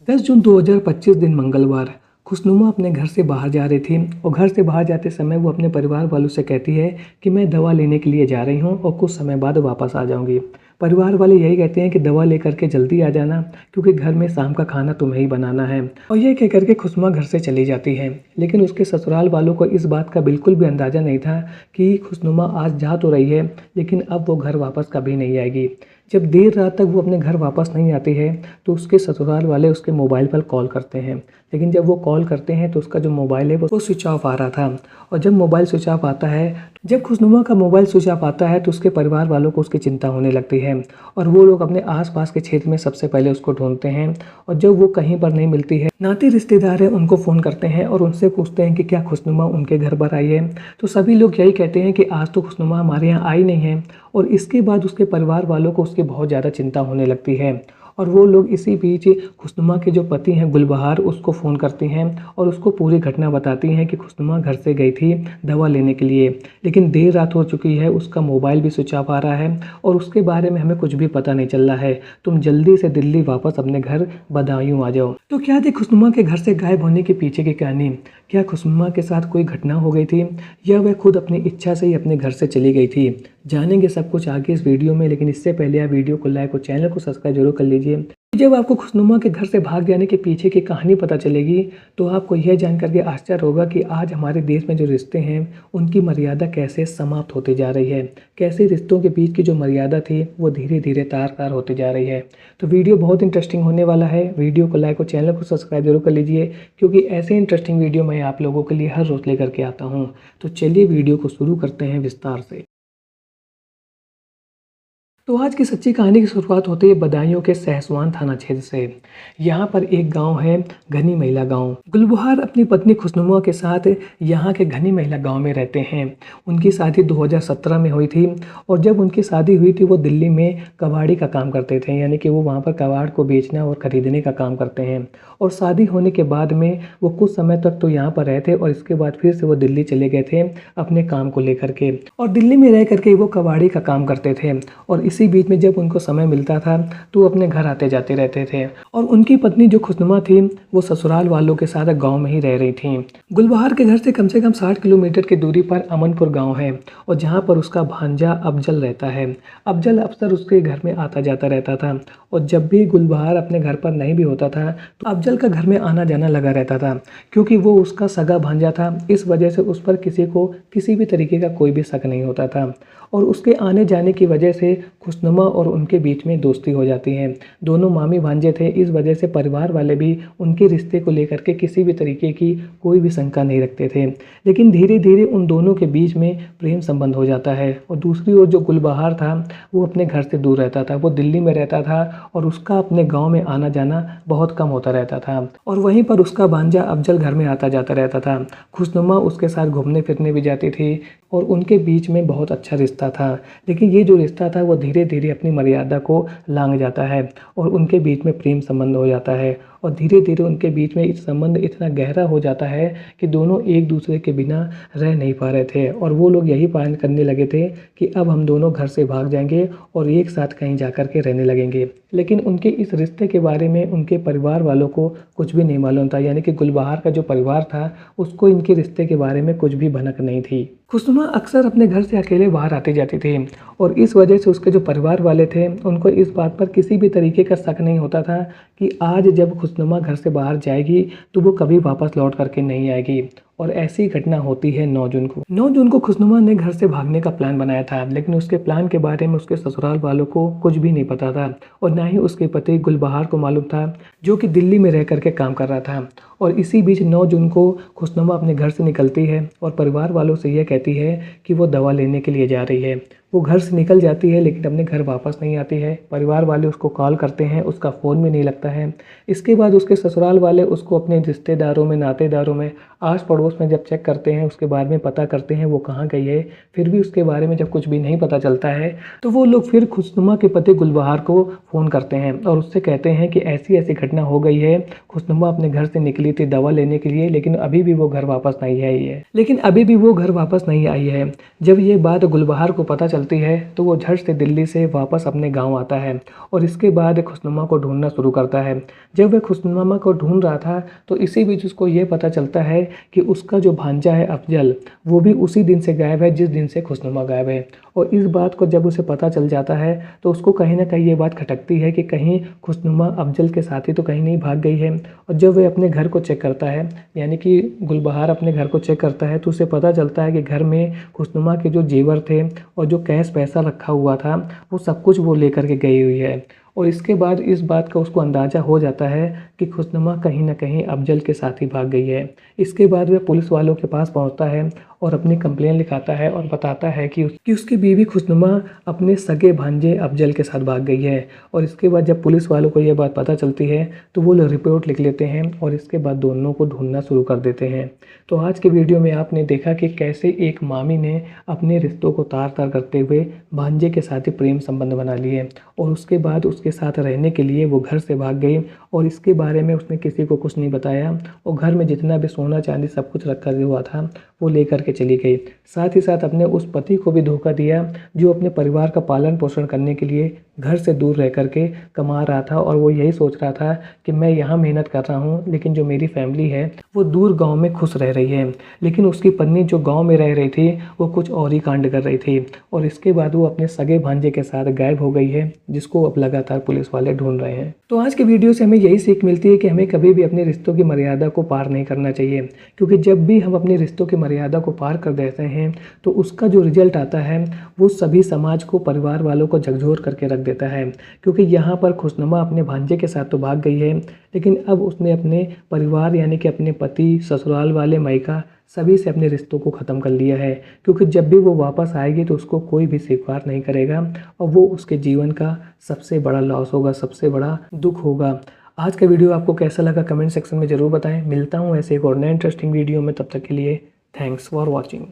10 जून 2025 दिन मंगलवार। खुशनुमा अपने घर से बाहर जा रही थी और घर से बाहर जाते समय वो अपने परिवार वालों से कहती है कि मैं दवा लेने के लिए जा रही हूँ और कुछ समय बाद वापस आ जाऊँगी। परिवार वाले यही कहते हैं कि दवा लेकर के जल्दी आ जाना, क्योंकि घर में शाम का खाना तुम्हें ही बनाना है। और ये कह कर के खुशनुमा घर से चली जाती है। लेकिन उसके ससुराल वालों को इस बात का बिल्कुल भी अंदाज़ा नहीं था कि खुशनुमा आज जा तो रही है, लेकिन अब वो घर वापस कभी नहीं आएगी। जब देर रात तक वो अपने घर वापस नहीं आती है तो उसके ससुराल वाले उसके मोबाइल पर कॉल करते हैं। लेकिन जब वो कॉल करते हैं तो उसका जो मोबाइल है वो स्विच ऑफ आ रहा था। और जब मोबाइल स्विच ऑफ आता है, जब खुशनुमा का मोबाइल स्विच ऑफ आता है तो उसके परिवार वालों को उसकी चिंता होने लगती है और वो लोग अपने आसपास के क्षेत्र में सबसे पहले उसको ढूंढते हैं। और जब वो कहीं पर नहीं मिलती है, नाते रिश्तेदार हैं उनको फ़ोन करते हैं और उनसे पूछते हैं कि क्या खुशनुमा उनके घर पर आई है। तो सभी लोग यही कहते हैं कि आज तो खुशनुमा हमारे यहाँ आई नहीं है। और इसके बाद उसके परिवार वालों को उसकी बहुत ज़्यादा चिंता होने लगती है। और वो लोग इसी बीच खुशनुमा के जो पति हैं गुलबहार, उसको फ़ोन करती हैं और उसको पूरी घटना बताती हैं कि खुशनुमा घर से गई थी दवा लेने के लिए, लेकिन देर रात हो चुकी है, उसका मोबाइल भी स्विच ऑफ आ रहा है और उसके बारे में हमें कुछ भी पता नहीं चल रहा है। तुम जल्दी से दिल्ली वापस अपने घर बदायूं आ जाओ। तो क्या थी खुशनुमा के घर से गायब होने के पीछे की कहानी? क्या खुशनुमा के साथ कोई घटना हो गई थी या वह खुद अपनी इच्छा से ही अपने घर से चली गई थी? जानेंगे सब कुछ आगे इस वीडियो में, लेकिन इससे पहले आप वीडियो को लाइक और चैनल को सब्सक्राइब जरूर कर लीजिए। जब आपको खुशनुमा के घर से भाग जाने के पीछे की कहानी पता चलेगी तो आपको यह जानकर के आश्चर्य होगा कि आज हमारे देश में जो रिश्ते हैं उनकी मर्यादा कैसे समाप्त होती जा रही है, कैसे रिश्तों के बीच की जो मर्यादा थी वो धीरे धीरे तार तार होती जा रही है। तो वीडियो बहुत इंटरेस्टिंग होने वाला है। वीडियो को लाइक और चैनल को सब्सक्राइब जरूर कर लीजिए, क्योंकि ऐसे इंटरेस्टिंग वीडियो मैं आप लोगों के लिए हर रोज़ लेकर के आता हूँ। तो चलिए वीडियो को शुरू करते हैं विस्तार से। तो आज की सच्ची कहानी की शुरुआत होती है बदायूं के सहसवान थाना क्षेत्र से। यहाँ पर एक गांव है, घनी महिला गांव। गुलबहार अपनी पत्नी खुशनुमा के साथ यहाँ के घनी महिला गांव में रहते हैं। उनकी शादी 2017 में हुई थी और जब उनकी शादी हुई थी वो दिल्ली में कबाड़ी का काम करते थे, यानी कि वो वहाँ पर कबाड़ को बेचना और ख़रीदने का काम करते हैं। और शादी होने के बाद में वो कुछ समय तक तो यहाँ पर रहे थे और इसके बाद फिर से वो दिल्ली चले गए थे अपने काम को लेकर के। और दिल्ली में रह करके वो कबाड़ी का काम करते थे और इसी बीच में जब उनको समय मिलता था तो वो अपने घर आते जाते रहते थे। और उनकी पत्नी जो खुशनुमा थी वो ससुराल वालों के साथ गांव में ही रह रही थी। गुलबहार के घर से कम 60 किलोमीटर की दूरी पर अमनपुर गांव है और जहां पर उसका भांजा अफजल रहता है। अफजल अक्सर उसके घर में आता जाता रहता था और जब भी गुलबहार अपने घर पर नहीं भी होता था तो अफजल का घर में आना जाना लगा रहता था, क्योंकि वो उसका सगा भांजा था। इस वजह से उस पर किसी को किसी भी तरीके का कोई भी शक नहीं होता था और उसके आने जाने की वजह से खुशनुमा और उनके बीच में दोस्ती हो जाती है। दोनों मामी भांजे थे, इस वजह से परिवार वाले भी उनके रिश्ते को लेकर के किसी भी तरीके की कोई भी शंका नहीं रखते थे। लेकिन धीरे धीरे उन दोनों के बीच में प्रेम संबंध हो जाता है और दूसरी ओर जो गुलबहार था वो अपने घर से दूर रहता था, वो दिल्ली में रहता था और उसका अपने गाँव में आना जाना बहुत कम होता रहता था। और वहीं पर उसका भांजा अफजल घर में आता जाता रहता था। खुशनुमा उसके साथ घूमने फिरने भी जाती थी और उनके बीच में बहुत अच्छा रिश्ता था। लेकिन ये जो रिश्ता था वो धीरे धीरे अपनी मर्यादा को लांघ जाता है और उनके बीच में प्रेम संबंध हो जाता है और धीरे धीरे उनके बीच में इस संबंध इतना गहरा हो जाता है कि दोनों एक दूसरे के बिना रह नहीं पा रहे थे। और वो लोग यही प्लान करने लगे थे कि अब हम दोनों घर से भाग जाएंगे और एक साथ कहीं जा कर के रहने लगेंगे। लेकिन उनके इस रिश्ते के बारे में उनके परिवार वालों को कुछ भी नहीं मालूम था, यानी कि गुलबहार का जो परिवार था उसको इनके रिश्ते के बारे में कुछ भी भनक नहीं थी। खुशनुमा अक्सर अपने घर से अकेले बाहर आती जाती थी और इस वजह से उसके जो परिवार वाले थे उनको इस बात पर किसी भी तरीके का शक नहीं होता था कि आज जब खुशनुमा घर से बाहर जाएगी तो वो कभी वापस लौट करके नहीं आएगी। और ऐसी घटना होती है 9 जून को। 9 जून को खुशनुमा ने घर से भागने का प्लान बनाया था, लेकिन उसके प्लान के बारे में उसके ससुराल वालों को कुछ भी नहीं पता था और ना ही उसके पति गुलबहार को मालूम था, जो कि दिल्ली में रह करके काम कर रहा था। और इसी बीच 9 जून को खुशनुमा अपने घर से निकलती है और परिवार वालों से यह कहती है कि वो दवा लेने के लिए जा रही है। वो घर से निकल जाती है लेकिन अपने घर वापस नहीं आती है। परिवार वाले उसको कॉल करते हैं, उसका फ़ोन भी नहीं लगता है। इसके बाद उसके ससुराल वाले उसको अपने रिश्तेदारों में, नातेदारों में, आस पड़ोस में जब चेक करते हैं, उसके बारे में पता करते हैं वो कहाँ गई है, फिर भी उसके बारे में जब कुछ भी नहीं पता चलता है तो वो लोग फिर खुशनुमा के पति गुलबहार को फ़ोन करते हैं और उससे कहते हैं कि ऐसी ऐसी घटना हो गई है, खुशनुमा अपने घर से निकली गई थी दवा लेने के लिए, लेकिन अभी भी वो घर वापस नहीं आई है। जब ये बात गुलबहार को पता चलती है तो वो झट से दिल्ली से वापस अपने गाँव आता है और इसके बाद खुशनुमा को ढूंढना शुरू करता है। जब वह खुशनुमा को ढूंढ रहा था तो इसी बीच उसको ये पता चलता है कि उसका जो भांजा है अफजल, वो भी उसी दिन से गायब है जिस दिन से खुशनुमा गायब है। और इस बात को जब उसे पता चल जाता है तो उसको कहीं ना कहीं ये बात खटकती है कि कहीं खुशनुमा अफजल के साथ ही तो कहीं नहीं भाग गई है। और जब वह अपने घर को चेक करता है, यानी कि गुलबहार अपने घर को चेक करता है, तो उसे पता चलता है कि घर में खुशनुमा के जो जेवर थे और जो कैश पैसा रखा हुआ था वो सब कुछ वो लेकर के गई हुई है। और इसके बाद इस बात का उसको अंदाज़ा हो जाता है कि खुशनुमा कहीं ना कहीं अफजल के साथ ही भाग गई है। इसके बाद वह पुलिस वालों के पास पहुंचता है और अपनी कंप्लेन लिखाता है और बताता है कि उसकी बीवी खुशनुमा अपने सगे भांजे अफजल के साथ भाग गई है। और इसके बाद जब पुलिस वालों को यह बात पता चलती है तो वो रिपोर्ट लिख लेते हैं और इसके बाद दोनों को ढूंढना शुरू कर देते हैं। तो आज के वीडियो में आपने देखा कि कैसे एक मामी ने अपने रिश्तों को तार तार करते हुए भांजे के साथ ही प्रेम संबंध बना लिए और उसके बाद उसके साथ रहने के लिए वो घर से भाग गई और इसके बारे में उसने किसी को कुछ नहीं बताया और घर में जितना भी सोना चांदी सब कुछ रखा हुआ था वो लेकर के चली गई। साथ ही साथ अपने उस पति को भी धोखा दिया जो अपने परिवार का पालन पोषण करने के लिए घर से दूर रह करके कमा रहा था और वो यही सोच रहा था कि मैं यहाँ मेहनत कर रहा हूँ लेकिन जो मेरी फैमिली है वो दूर गांव में खुश रह रही है। लेकिन उसकी पत्नी जो गांव में रह रही थी वो कुछ और ही कांड कर रही थी और इसके बाद वो अपने सगे भांजे के साथ गायब हो गई है, जिसको अब लगातार पुलिस वाले ढूंढ रहे हैं। तो आज के वीडियो से हमें यही सीख मिलती है कि हमें कभी भी अपने रिश्तों की मर्यादा को पार नहीं करना चाहिए, क्योंकि जब भी हम अपने रिश्तों की मर्यादा को पार कर देते हैं तो उसका जो रिजल्ट आता है वो सभी समाज को, परिवार वालों को झकझोर करके रख देता है। क्योंकि यहाँ पर खुशनुमा अपने भांजे के साथ तो भाग गई है, लेकिन अब उसने अपने परिवार यानी कि अपने पति, ससुराल वाले, मायका सभी से अपने रिश्तों को ख़त्म कर लिया है। क्योंकि जब भी वो वापस आएगी तो उसको कोई भी स्वीकार नहीं करेगा और वो उसके जीवन का सबसे बड़ा लॉस होगा, सबसे बड़ा दुख होगा। आज का वीडियो आपको कैसा लगा कमेंट सेक्शन में ज़रूर बताएं। मिलता हूँ ऐसे एक और नए इंटरेस्टिंग वीडियो में, तब तक के लिए थैंक्स फॉर वॉचिंग।